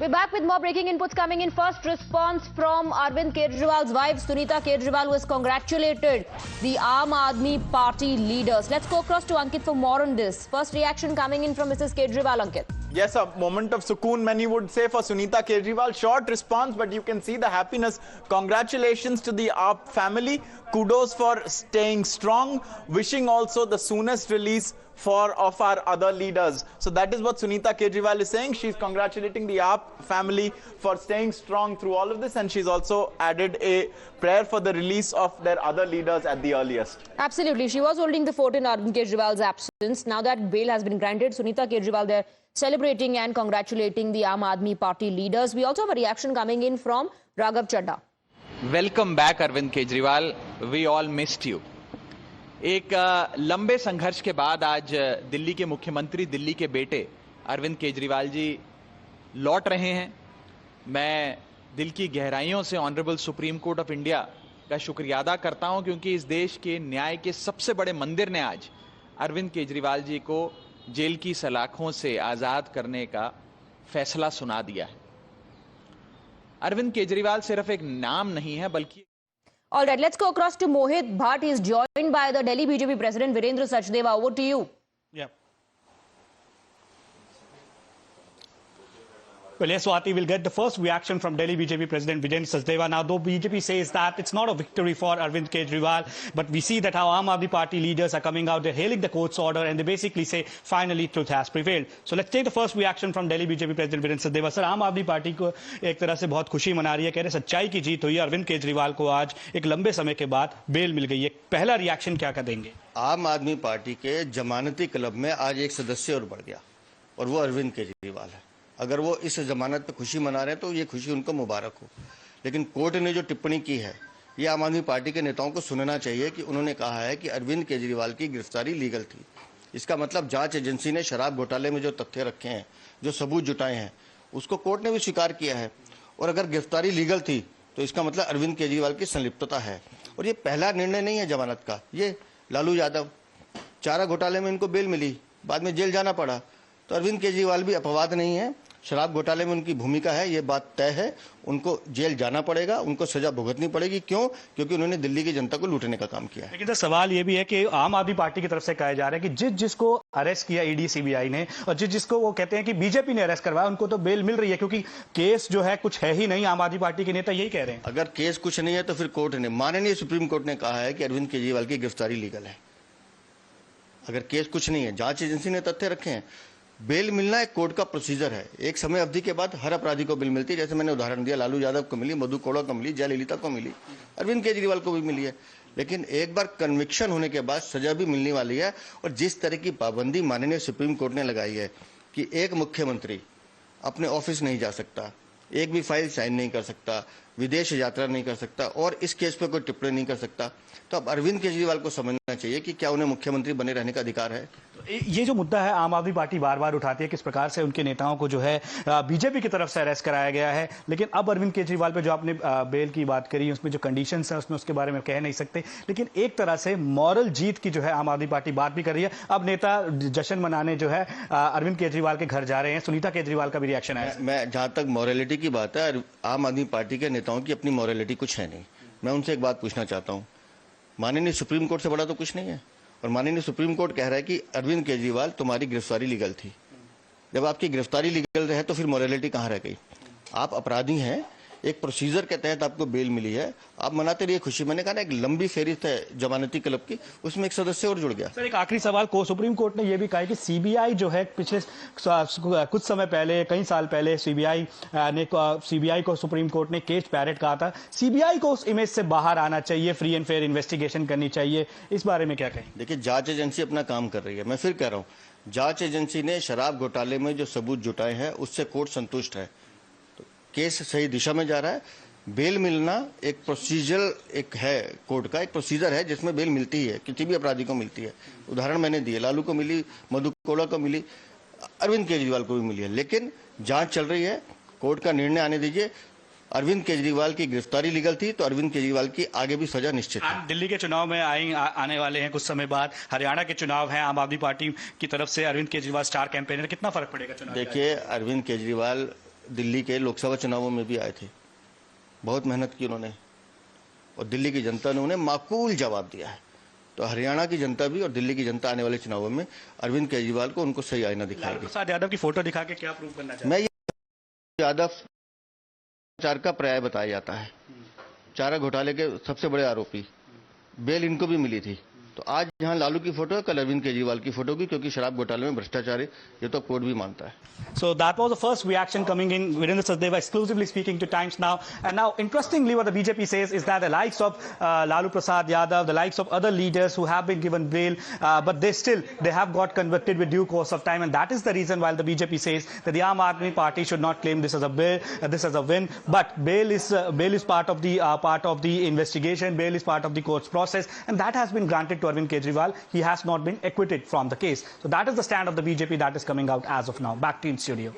We're back with more breaking inputs coming in. First response from Arvind Kejriwal's wife, Sunita Kejriwal, who has congratulated the Aam Aadmi Party leaders. Let's go across to Ankit for more on this. First reaction coming in from Mrs. Kejriwal, Ankit. Yes, a moment of sukoon, many would say, for Sunita Kejriwal. Short response, but you can see the happiness. Congratulations to the AAP family. Kudos for staying strong. Wishing also the soonest release of our other leaders. So that is what Sunita Kejriwal is saying. She's congratulating the AAP family for staying strong through all of this, and she's also added a prayer for the release of their other leaders at the earliest. Absolutely. She was holding the fort in Arvind Kejriwal's absence. Now that bail has been granted, Sunita Kejriwal there celebrating and congratulating the Aam Aadmi Party leaders. We also have a reaction coming in from Raghav Chadha. Welcome back, Arvind Kejriwal. We all missed you. एक लंबे संघर्ष के बाद आज दिल्ली के मुख्यमंत्री, दिल्ली के बेटे अरविंद केजरीवाल जी लौट रहे हैं। मैं दिल की गहराइयों से honourable supreme court of India का शुक्रिया अदा करता हूं, क्योंकि इस देश के न्याय के सबसे बड़े मंदिर ने आज अरविंद केजरीवाल जी को जेल की सलाखों से आज़ाद करने का फैसला सुना दिया है। अरविंद केजरीवाल सिर्फ एक नाम नहीं है, बल्कि All right, let's go across to Mohit Bhatt. He is joined by the Delhi BJP President Virendra Sachdeva. Over to you. Yeah. Well, yes, Swati, we'll get the first reaction from Delhi BJP President Virendra Sachdeva. Now, though BJP says that it's not a victory for Arvind Kejriwal, but we see that how Aam Aadmi Party leaders are coming out, they're hailing the court's order, and they basically say, finally, truth has prevailed. So let's take the first reaction from Delhi BJP President Virendra Sachdeva. Sir, Aam Aadmi Party को एक तरह से बहुत खुशी मना रही है, कह रहे सच्चाई की जीत हुई है, अरविंद केजरीवाल को आज एक लंबे समय के बाद बेल मिल गई है। पहला रिएक्शन क्या कर देंगे? आम आदमी पार्टी के जमानती क्लब में आज एक सदस्य और बढ़ गया, और वो अरविंद केजरीवाल है। अगर वो इस जमानत पे खुशी मना रहे हैं तो ये खुशी उनको मुबारक हो, लेकिन कोर्ट ने जो टिप्पणी की है ये आम आदमी पार्टी के नेताओं को सुनना चाहिए कि उन्होंने कहा है कि अरविंद केजरीवाल की गिरफ्तारी लीगल थी। इसका मतलब जांच एजेंसी ने शराब घोटाले में जो तथ्य रखे हैं, जो सबूत जुटाए हैं, उसको कोर्ट ने भी स्वीकार किया है, और अगर गिरफ्तारी लीगल थी तो इसका मतलब अरविंद केजरीवाल की संलिप्तता है। और ये पहला निर्णय नहीं है जमानत का। ये लालू यादव, चारा घोटाले में इनको बेल मिली, बाद में जेल जाना पड़ा, तो अरविंद केजरीवाल भी अपवाद नहीं है। शराब घोटाले में उनकी भूमिका है, ये बात तय है। उनको जेल जाना पड़ेगा, उनको सजा भुगतनी पड़ेगी। क्यों? क्योंकि उन्होंने दिल्ली की जनता को लूटने का काम किया है। लेकिन सवाल ये भी है कि आम आदमी पार्टी की तरफ से कहा जा रहा है कि जिसको अरेस्ट किया ईडी सीबीआई ने, और जिसको वो कहते हैं कि बीजेपी ने अरेस्ट करवाया, उनको तो बेल मिल रही है, क्योंकि केस जो है कुछ है ही नहीं। आम आदमी पार्टी के नेता यही कह रहे हैं। अगर केस कुछ नहीं है तो फिर कोर्ट ने, माननीय सुप्रीम कोर्ट ने कहा है कि अरविंद केजरीवाल की गिरफ्तारी लीगल है। अगर केस कुछ नहीं है, जांच एजेंसी ने तथ्य रखे हैं, बेल मिलना एक कोर्ट का प्रोसीजर है। एक समय अवधि के बाद हर अपराधी को बेल मिलती है। जैसे मैंने उदाहरण दिया, लालू यादव को मिली, मधु कोड़ा को मिली, जयललिता को मिली, अरविंद केजरीवाल को भी मिली है। लेकिन एक बार कन्विक्शन होने के बाद सजा भी मिलने वाली है। और जिस तरह की पाबंदी माननीय सुप्रीम कोर्ट ने लगाई है कि एक मुख्यमंत्री अपने ऑफिस नहीं जा सकता, एक भी फाइल साइन नहीं कर सकता, विदेश यात्रा नहीं कर सकता, और इस केस पे कोई टिप्पणी नहीं कर सकता, तो अब अरविंद केजरीवाल को समझना चाहिए कि क्या उन्हें मुख्यमंत्री बने रहने का अधिकार है। ये जो मुद्दा है आम आदमी पार्टी बार बार उठाती है, किस प्रकार से उनके नेताओं को जो है बीजेपी की तरफ से अरेस्ट कराया गया है, लेकिन अब अरविंद केजरीवाल पे जो आपने बेल की बात करी, उसमें जो कंडीशंस हैं उसमें उसके बारे में कह नहीं सकते, लेकिन एक तरह से मॉरल जीत की जो है आम आदमी पार्टी बात भी कर रही है। अब नेता जश्न मनाने जो है अरविंद केजरीवाल के घर जा रहे हैं। सुनीता केजरीवाल का भी रिएक्शन है। मैं जहां तक मॉरलिटी की बात है, आम आदमी पार्टी के नेताओं की अपनी मॉरलिटी कुछ है नहीं। मैं उनसे एक बात पूछना चाहता हूँ, माननीय सुप्रीम कोर्ट से बड़ा तो कुछ नहीं है, और माननीय सुप्रीम कोर्ट कह रहा है कि अरविंद केजरीवाल तुम्हारी गिरफ्तारी लीगल थी। जब आपकी गिरफ्तारी लीगल रहे तो फिर मॉरलिटी कहाँ रह गई? आप अपराधी हैं, एक प्रोसीजर के तहत आपको बेल मिली है, आप मनाते रहिए खुशी। मैंने कहा ना, एक लंबी फेरिस्त है जमानती क्लब की, उसमें एक सदस्य और जुड़ गया। सर, एक आखिरी सवाल को सुप्रीम कोर्ट ने यह भी कहा है कि सीबीआई जो है पिछले कुछ समय पहले, कई साल पहले सीबीआई को सुप्रीम कोर्ट ने केज पैरेट कहा था। सीबीआई को उस इमेज से बाहर आना चाहिए, फ्री एंड फेयर इन्वेस्टिगेशन करनी चाहिए। इस बारे में क्या कहें? देखिए, जांच एजेंसी अपना काम कर रही है। मैं फिर कह रहा हूँ, जांच एजेंसी ने शराब घोटाले में जो सबूत जुटाए हैं उससे कोर्ट संतुष्ट है, केस सही दिशा में जा रहा है। बेल मिलना एक प्रोसीजर, एक है कोर्ट का एक प्रोसीजर है जिसमें बेल मिलती है, किसी भी अपराधी को मिलती है। उदाहरण मैंने दिए, लालू को मिली, मधु कोड़ा को मिली, अरविंद केजरीवाल को भी मिली है। लेकिन जांच चल रही है, कोर्ट का निर्णय आने दीजिए। अरविंद केजरीवाल की गिरफ्तारी लीगल थी तो अरविंद केजरीवाल की आगे भी सजा निश्चित है। दिल्ली के चुनाव में आने वाले हैं कुछ समय बाद, हरियाणा के चुनाव हैं, आम आदमी पार्टी की तरफ से अरविंद केजरीवाल स्टार कैंपेनर, कितना फर्क पड़ेगा चुनाव? देखिए, अरविंद केजरीवाल दिल्ली के लोकसभा चुनावों में भी आए थे, बहुत मेहनत की उन्होंने और दिल्ली की जनता ने उन्हें माकूल जवाब दिया है। तो हरियाणा की जनता भी और दिल्ली की जनता आने वाले चुनावों में अरविंद केजरीवाल को उनको सही आईना लालू दिखाएगी। प्रसाद यादव की फोटो दिखा के क्या प्रूव करना चाहते मैं ये यादव चार का पर्याय बताया जाता है, चारा घोटाले के सबसे बड़े आरोपी, बेल इनको भी मिली थी। तो आज यहाँ लालू की फोटो है, कल अरविंद केजरीवाल की फोटो भी, क्योंकि शराब घोटाले में भ्रष्टाचार है, ये तो कोर्ट भी मानता है। So that was the first reaction coming in. Virendra Sachdeva exclusively speaking to Times Now. And now, interestingly, what the BJP says is that the likes of Lalu Prasad Yadav, the likes of other leaders who have been given bail, but they have got convicted with due course of time, and that is the reason why the BJP says that the Aam Aadmi Party should not claim this as a bill, this as a win. But bail is part of the investigation. Bail is part of the court's process, and that has been granted to Arvind Kejriwal. He has not been acquitted from the case. So that is the stand of the BJP that is coming out as of now. Back to you in studio.